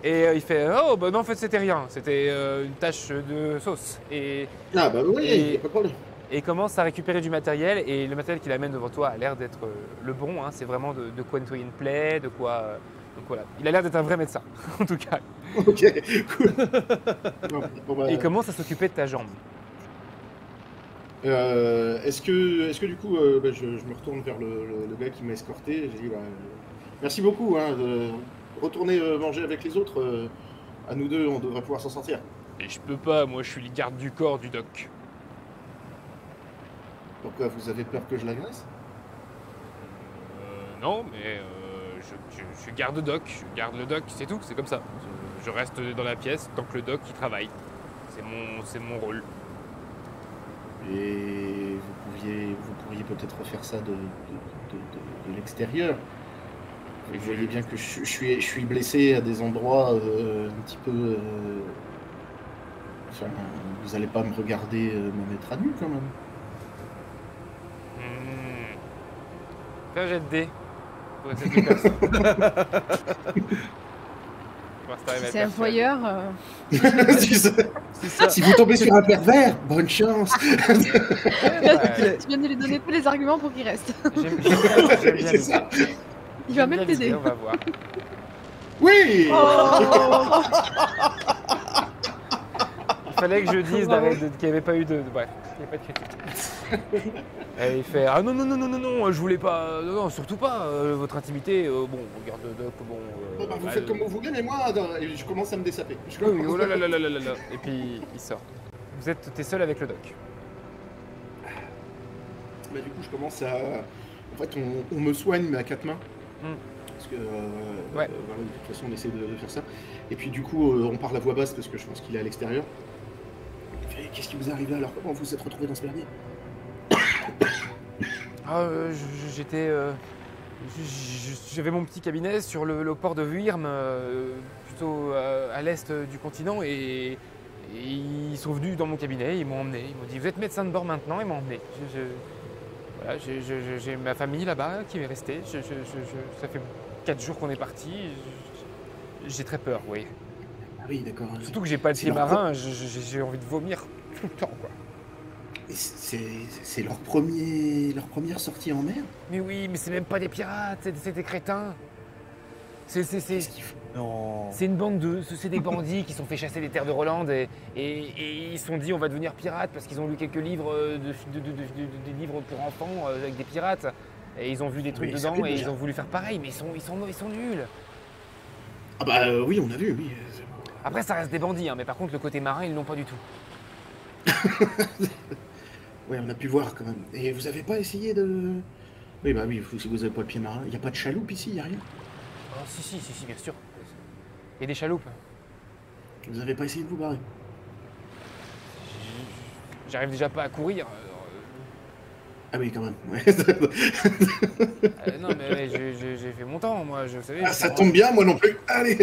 Et il fait, oh, bah non, en fait, c'était rien. C'était une tache de sauce. Et Ah bah oui, Et- y a pas de problème. et il commence à récupérer du matériel. Et le matériel qu'il amène devant toi a l'air d'être le bon. Hein. C'est vraiment de quoi nettoyer une plaie, de quoi... donc voilà. Il a l'air d'être un vrai médecin, en tout cas. Ok, cool. Bon, bah, Et il commence à s'occuper de ta jambe. est-ce que du coup, je me retourne vers le gars qui m'a escorté. J'ai dit, merci beaucoup. Hein, de retourner manger avec les autres. À nous deux, on devrait pouvoir s'en sortir. Et je peux pas, moi je suis le garde du corps du doc. Pourquoi vous avez peur que je l'agresse? Non, mais je garde doc, je garde le doc, c'est tout, c'est comme ça. Je reste dans la pièce tant que le doc il travaille. C'est mon rôle. Et vous pourriez peut-être faire ça de l'extérieur. Vous voyez bien que je suis blessé à des endroits un petit peu. Enfin, vous allez pas me regarder me mettre à nu quand même. Fais un jet de dés pour essayer de faire ça. Voir si t'arrives à C'est un le faire. voyeur. C'est ça. Si vous tombez sur un pervers, bonne chance. Ouais, Tu viens de lui donner tous les arguments pour qu'il reste. j'aime bien C'est ça. Il va même t'aider. On va voir. Oui. Oh fallait que je dise qu'il n'y avait pas eu de... Bref, il n'y a pas de critique. Et il fait ah non, je voulais pas, non, surtout pas, votre intimité, bon, regarde, bon... Vous faites comme vous voulez, mais moi, je commence à me dessaper. Oui, oh là là là là là là. Et puis il sort. T'es seul avec le doc. Bah, du coup, je commence à... En fait, on me soigne, mais à 4 mains. Parce que, voilà, de toute façon, on essaie de faire ça. Et puis, du coup, on parle à voix basse, parce que je pense qu'il est à l'extérieur. Qu'est-ce qui vous est arrivé alors? Comment vous vous êtes retrouvé dans ce merdier? J'avais mon petit cabinet sur le port de Wyrm, plutôt à l'est du continent, et ils sont venus dans mon cabinet, ils m'ont emmené, ils m'ont dit vous êtes médecin de bord maintenant, ils m'ont emmené. Voilà, j'ai ma famille là-bas qui est restée, ça fait 4 jours qu'on est parti, j'ai très peur, oui. Ah oui, d'accord. Surtout que j'ai pas de pied marin, j'ai envie de vomir tout le temps, quoi. C'est leur première sortie en mer? Mais oui, mais c'est même pas des pirates, c'est des crétins. C'est une bande c'est des bandits qui sont fait chasser des terres de Roland et ils se sont dit on va devenir pirates parce qu'ils ont lu quelques livres des livres pour enfants avec des pirates et ils ont vu des trucs dedans et ils ont voulu faire pareil, mais ils sont nuls. Ah bah oui, on a vu, oui. Après ça reste des bandits, hein, mais par contre le côté marin ils l'ont pas du tout. Ouais, on a pu voir quand même. Et vous avez pas essayé de... Oui, bah oui, si vous avez pas le pied marin. Il n'y a pas de chaloupe ici, il n'y a rien? Oh, si, bien sûr. Il y a des chaloupes. Vous avez pas essayé de vous barrer? J'arrive déjà pas à courir. Ah oui, quand même. Ouais. Non, mais j'ai fait mon temps, moi, vous savez. Ah, ça tombe bien, moi non plus. Allez.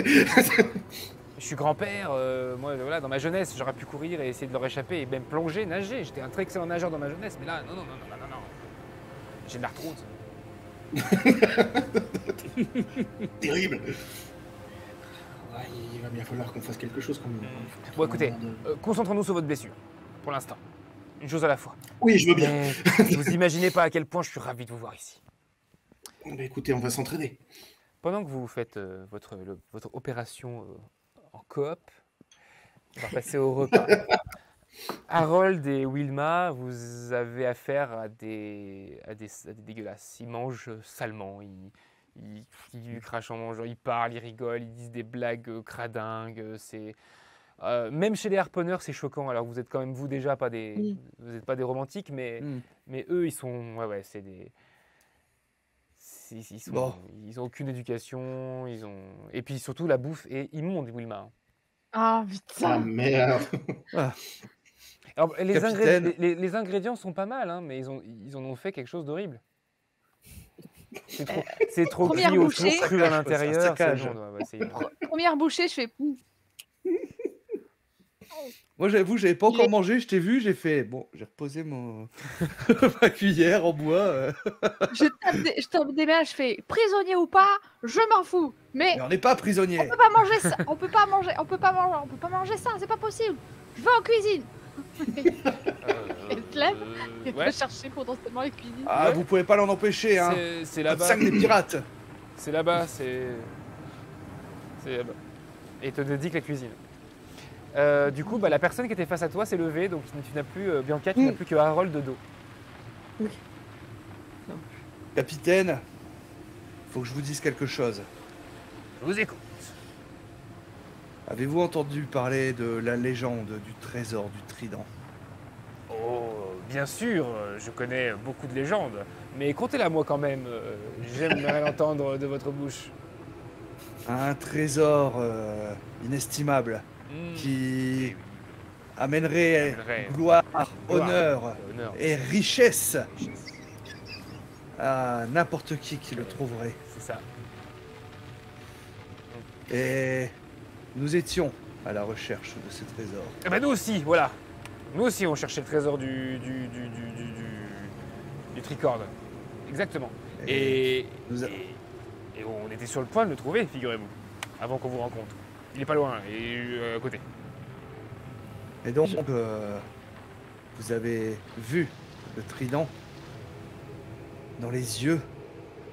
Je suis grand-père, moi, voilà, dans ma jeunesse, j'aurais pu courir et essayer de leur échapper et même plonger, nager. J'étais un très excellent nageur dans ma jeunesse, mais là, non. J'ai de l'arthrose. Terrible. Ouais, il va bien falloir qu'on fasse quelque chose quand même. Bon, écoutez, concentrons-nous sur votre blessure, pour l'instant. Une chose à la fois. Oui, je veux bien. Vous imaginez pas à quel point je suis ravi de vous voir ici. Bah, écoutez, on va s'entraîner. Pendant que vous faites votre opération en coop, on va passer au repas. Harold et Wilma, vous avez affaire à des dégueulasses. Ils mangent salement, ils crachent en mangeant, ils parlent, ils rigolent, ils disent des blagues cradingues. Même chez les harponneurs, c'est choquant. Alors vous êtes quand même, vous déjà, vous n'êtes pas des romantiques, mais eux, ils sont... Ouais, c'est des... Ils ont aucune éducation, et puis surtout la bouffe est immonde, Wilma. Ah putain. Ah merde. Alors, les ingrédients sont pas mal, hein, mais ils en ont fait quelque chose d'horrible. C'est trop cuit au four, cru à l'intérieur. Première bouchée, je fais... Moi, j'avoue, j'avais pas encore mangé, je t'ai vu, j'ai fait... Bon, j'ai reposé ma cuillère en bois. Je tape des mains, je fais prisonnier ou pas, je m'en fous. Mais on n'est pas prisonnier. On peut pas manger ça. On peut pas manger ça. C'est pas possible. Je vais en cuisine. Elle te lève et va chercher potentiellement les cuisines. Ah, vous pouvez pas l'en empêcher, hein. C'est là-bas. Sac des pirates. C'est là-bas, c'est là-bas. Et te dédique la cuisine. Du coup, la personne qui était face à toi s'est levée, donc tu n'as plus Bianca, tu n'as plus que Harold de dos. Oui. Capitaine, faut que je vous dise quelque chose. Je vous écoute. Avez-vous entendu parler de la légende du trésor du trident? Oh, bien sûr, je connais beaucoup de légendes, mais contez-la moi quand même. J'aimerais l'entendre de votre bouche. Un trésor inestimable qui amènerait gloire, honneur et richesse à n'importe qui le trouverait. C'est ça. Et nous étions à la recherche de ce trésor. Eh ben nous aussi, voilà. Nous aussi on cherchait le trésor du tricorne. Exactement. Et on était sur le point de le trouver, figurez-vous, avant qu'on vous rencontre. Il est pas loin, et à côté. Et donc, vous avez vu le trident dans les yeux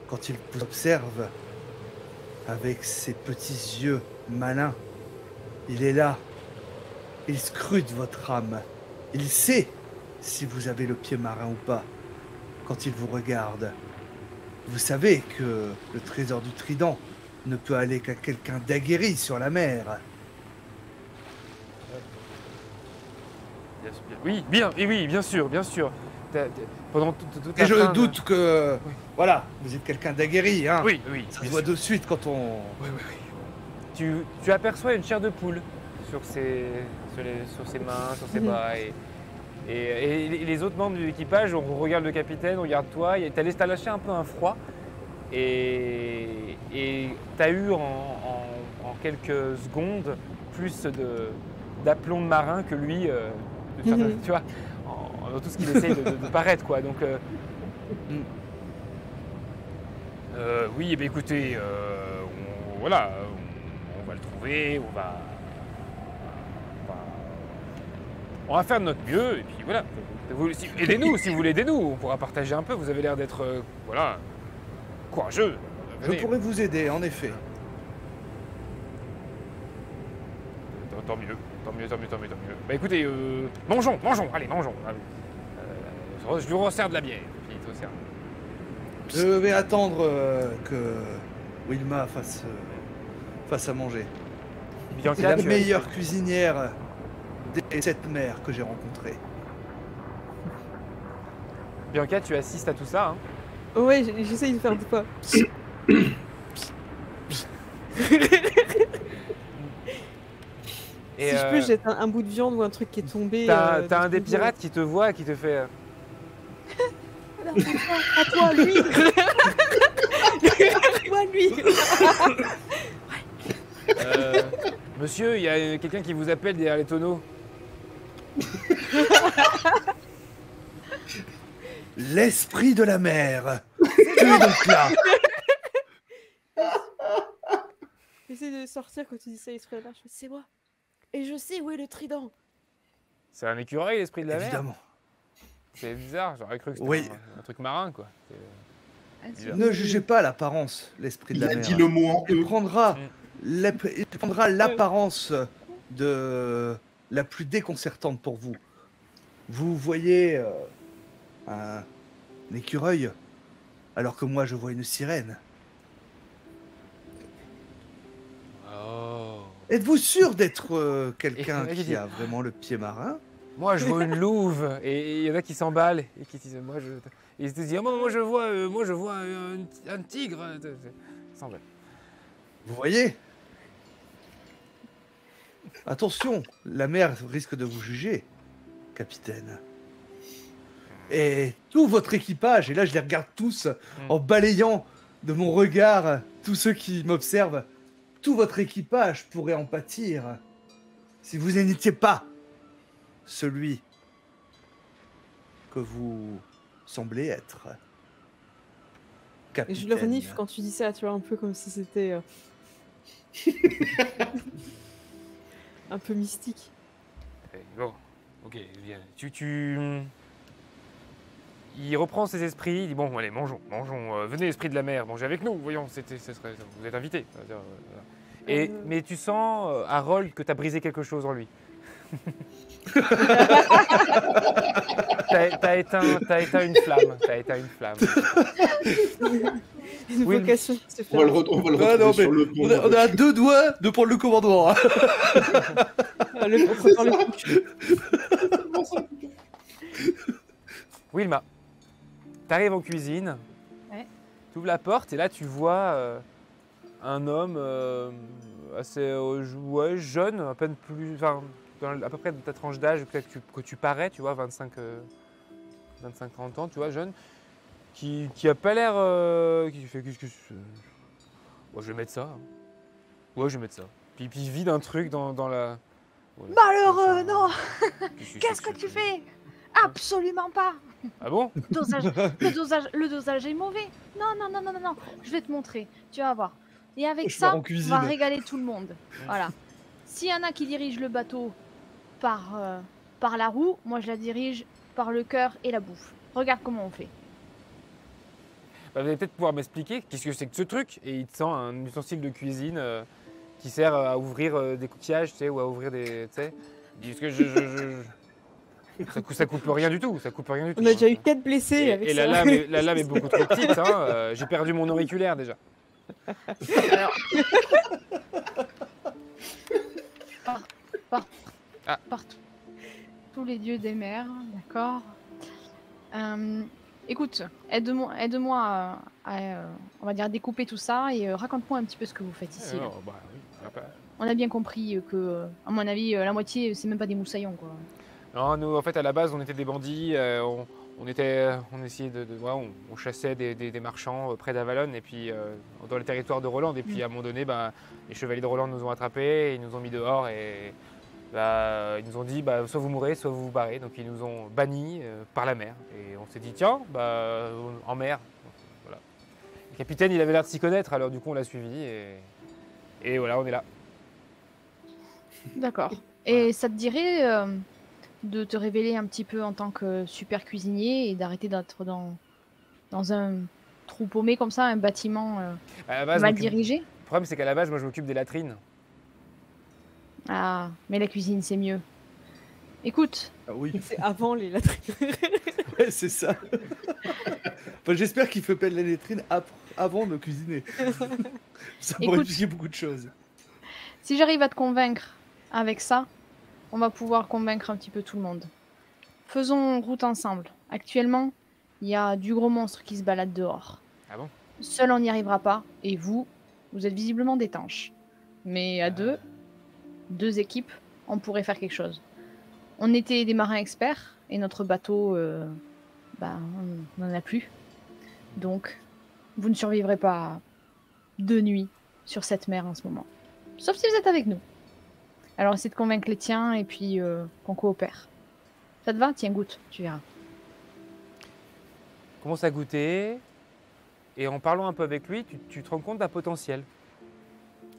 quand il vous observe avec ses petits yeux malins. Il est là, Il scrute votre âme. Il sait si vous avez le pied marin ou pas quand il vous regarde. Vous savez que le trésor du trident ne peut aller qu'à quelqu'un d'aguerri sur la mer. Oui, bien sûr, bien sûr. Pendant toute Et la je fin doute que... Voilà, vous êtes quelqu'un d'aguerri, hein. Oui, Ça se bien voit sûr. de suite quand on... Tu aperçois une chair de poule sur ses mains, sur ses bras. Et les autres membres de l'équipage, on regarde le capitaine, on regarde toi. T'as lâché un peu un froid. Et t'as eu en quelques secondes plus d'aplomb de marin que lui, tu vois, dans tout ce qu'il essaye de paraître, quoi. Donc, oui, eh bien, écoutez, voilà, on va le trouver, on va faire de notre mieux, et puis voilà. Aidez-nous, si vous voulez, aidez-nous, on pourra partager un peu. Vous avez l'air d'être, voilà, courageux. Venez. Je pourrais vous aider, en effet. Tant mieux. Bah écoutez, mangeons, allez, mangeons. Je lui resserre de la bière. Puis il te resserre. Je vais attendre que Wilma fasse à manger. C'est Bianca, la tu as- meilleure cuisinière des 7 mers que j'ai rencontrées. Bianca, tu assistes à tout ça. Hein. Ouais, j'essaye de faire des fois. Et Si je peux, je jette un bout de viande ou un truc qui est tombé. t'as un des dans le pirates qui te voit et qui te fait. À toi, lui. Moi, lui. Monsieur, il y a quelqu'un qui vous appelle derrière les tonneaux. L'esprit de la mer. Tu es donc là. J'essaie de sortir quand tu dis ça, il se fait là. Je fais, c'est moi. Et je sais où est le trident. C'est un écureuil, l'esprit de la mer. Évidemment. C'est bizarre, j'aurais cru que c'était Oui. un truc marin, quoi. Ne jugez pas l'apparence, l'esprit de Il la a mer. dit le mot en Il E. prendra l'apparence de la plus déconcertante pour vous. Vous voyez un écureuil, alors que moi je vois une sirène. Oh. Êtes-vous sûr d'être quelqu'un Et- qui a vraiment le pied marin? Moi, je vois une louve, et il y en a qui s'emballent et qui disent, moi, et ils te disent, moi, je vois un tigre. Ils s'emballent. Vous voyez? Attention, la mer risque de vous juger, capitaine. Et tout votre équipage, et là je les regarde tous en balayant de mon regard tous ceux qui m'observent, tout votre équipage pourrait en pâtir si vous n'étiez pas celui que vous semblez être. Et Capitaine. je le renifle quand tu dis ça, tu vois, un peu comme si c'était un peu mystique. Bon, ok, viens. Il reprend ses esprits, il dit, bon, allez, mangeons. Venez, esprit de la mer, mangez avec nous, voyons, vous êtes invités. Mais tu sens, Harold, que tu as brisé quelque chose en lui. T'as éteint une flamme. Une Oui, vocation qui se fait. On va le retrouver Ah non, mais sur le pont. on a à 2 doigts de prendre le commandement. Hein. Ah, on prépare le coup. Wilma, t'arrives en cuisine, Ouais. tu ouvres la porte et là tu vois un homme assez jeune, à peine plus, enfin, à peu près de ta tranche d'âge que tu parais, tu vois, 25-30 ans, tu vois, jeune, qui a pas l'air, qui fait qu'est-ce que c'est. Ouais, je vais mettre ça. Ouais, je vais mettre ça. Puis il vide un truc dans la. Ouais, Malheureux, ça- non. Qu'est-ce Qu'est-ce que tu fais? Absolument pas. Ah bon? Le dosage est mauvais. Non. Je vais te montrer. Tu vas voir. Et avec Je pars ça, en on cuisine. va régaler tout le monde. Voilà. S'il y en a qui dirigent le bateau par la roue, moi je la dirige par le cœur et la bouffe. Regarde comment on fait. Bah, vous allez peut-être pouvoir m'expliquer qu'est-ce que c'est que ce truc. Et il te sent un ustensile de cuisine qui sert à ouvrir des coquillages, tu sais, ou à ouvrir des. Tu sais. Dis que ça coupe rien du tout, ça coupe rien du tout. On a déjà hein. eu 4 blessés avec Et ça. la lame est beaucoup trop petite, hein. J'ai perdu mon auriculaire déjà. Alors, par tous les dieux des mers, d'accord. Écoute, aide-moi on va dire, découper tout ça et raconte-moi un petit peu ce que vous faites ici. Là. Bah, oui, on va pas- On a bien compris que, à mon avis, la moitié, c'est même pas des moussaillons, quoi. Non, nous, en fait, à la base, on était des bandits. On essayait on chassait des marchands près d'Avalon et puis dans le territoire de Roland. Et puis à un moment donné, bah, les chevaliers de Roland nous ont attrapés, ils nous ont mis dehors et bah, ils nous ont dit soit vous mourrez, soit vous vous barrez. Donc ils nous ont bannis par la mer. Et on s'est dit tiens, bah, en mer. Voilà. Le capitaine, il avait l'air de s'y connaître, alors du coup on l'a suivi et voilà, on est là. D'accord. Et ça te dirait de te révéler un petit peu en tant que super cuisinier et d'arrêter d'être dans un trou paumé comme ça, un bâtiment À la base, mal donc, dirigé? le problème, c'est qu'à la base, moi, je m'occupe des latrines. Ah, mais la cuisine, c'est mieux. Écoute, Ah oui, C'est avant les latrines. ouais, c'est ça. Enfin, j'espère qu'il fait pelle la lettrine avant de cuisiner. Ça pourrait Écoute. expliquer beaucoup de choses. si j'arrive à te convaincre avec ça, on va pouvoir convaincre un petit peu tout le monde. Faisons route ensemble. Actuellement, il y a du gros monstre qui se balade dehors. Ah bon? Seul, on n'y arrivera pas. Et vous êtes visiblement d'étanches. Mais à deux équipes, on pourrait faire quelque chose. On était des marins experts et notre bateau, on n'en a plus. Donc, vous ne survivrez pas 2 nuits sur cette mer en ce moment. Sauf si vous êtes avec nous. Alors, essaie de convaincre les tiens et puis qu'on coopère. Ça te va? Tiens, goûte, tu verras. Commence à goûter et en parlant un peu avec lui, tu te rends compte d'un potentiel.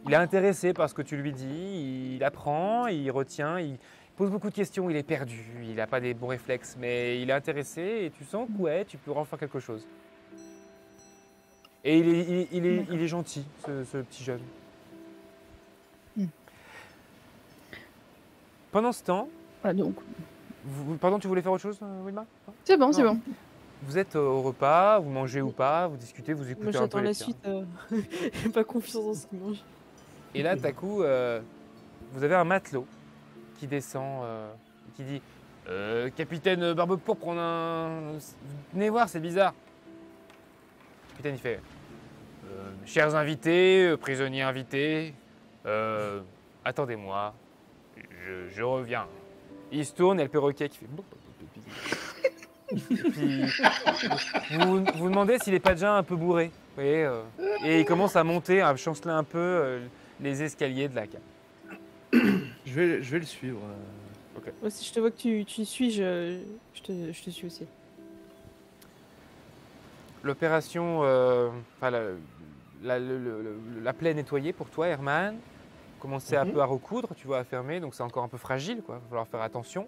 Il est intéressé par ce que tu lui dis, il apprend, il retient, il pose beaucoup de questions, il est perdu, il n'a pas des bons réflexes, mais il est intéressé et tu sens que ouais, tu peux en faire quelque chose. Et il est gentil, ce petit jeune. Mm. Pendant ce temps, Voilà, donc, pardon, tu voulais faire autre chose, Wilma? c'est bon, c'est Non. bon. Vous êtes au repas, vous mangez ou pas, vous discutez, vous Moi écoutez un peu j'attends les la tiens. suite. J'ai pas confiance en ce qu'il mange. Et là, tout à coup, vous avez un matelot qui descend, qui dit Capitaine Barbe Pourpre, venez voir, c'est bizarre. Le capitaine, il fait chers invités, prisonniers invités, attendez-moi, je reviens. Il se tourne et le perroquet qui fait. Puis, vous demandez s'il n'est pas déjà un peu bourré. Vous voyez, et il commence à monter, à chanceler un peu les escaliers de la cave. Je vais le suivre. Moi, si je te vois que tu suis, je te suis aussi. L'opération, la plaie nettoyée pour toi, Herman. Commencer un peu à recoudre, tu vois, à fermer, donc c'est encore un peu fragile, quoi. Il va falloir faire attention.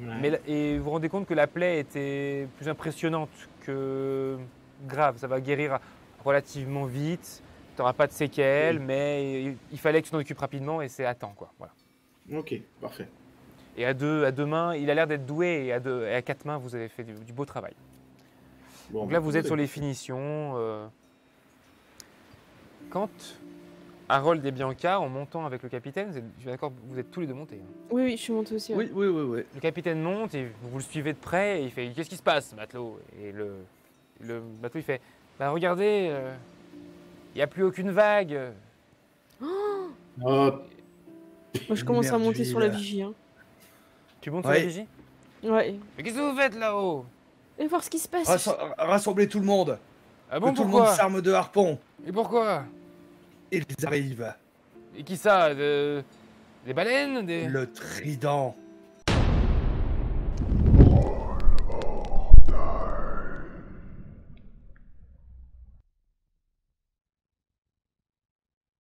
Ouais. Et vous vous rendez compte que la plaie était plus impressionnante que grave. Ça va guérir relativement vite. Tu n'auras pas de séquelles, mais il fallait que tu t'en occupes rapidement et c'est à temps, quoi. Voilà. Ok, parfait. Et à deux mains, il a l'air d'être doué et à 4 mains, vous avez fait du beau travail. Bon, Donc là, bah, vous êtes c'est sur les parfait. finitions. Quand Harold et Bianca, en montant avec le capitaine, je suis d'accord, vous êtes tous les deux montés. Hein. Oui, je suis montée aussi. ouais. Oui. Le capitaine monte et vous le suivez de près et il fait « Qu'est-ce qui se passe, matelot ?» Et le matelot, il fait « Bah regardez, il n'y a plus aucune vague. Ah, Moi, je commence à Merde, monter sur la Jules. vigie. Hein. Tu montes sur Ouais. la vigie? Ouais. Mais qu'est-ce que vous faites là-haut? Et voir ce qui se passe. Rassemblez tout le monde. Ah bon, que tout le pourquoi? monde s'arme de harpons. Et pourquoi? Ils arrivent. Et qui ça? Des baleines? Le trident.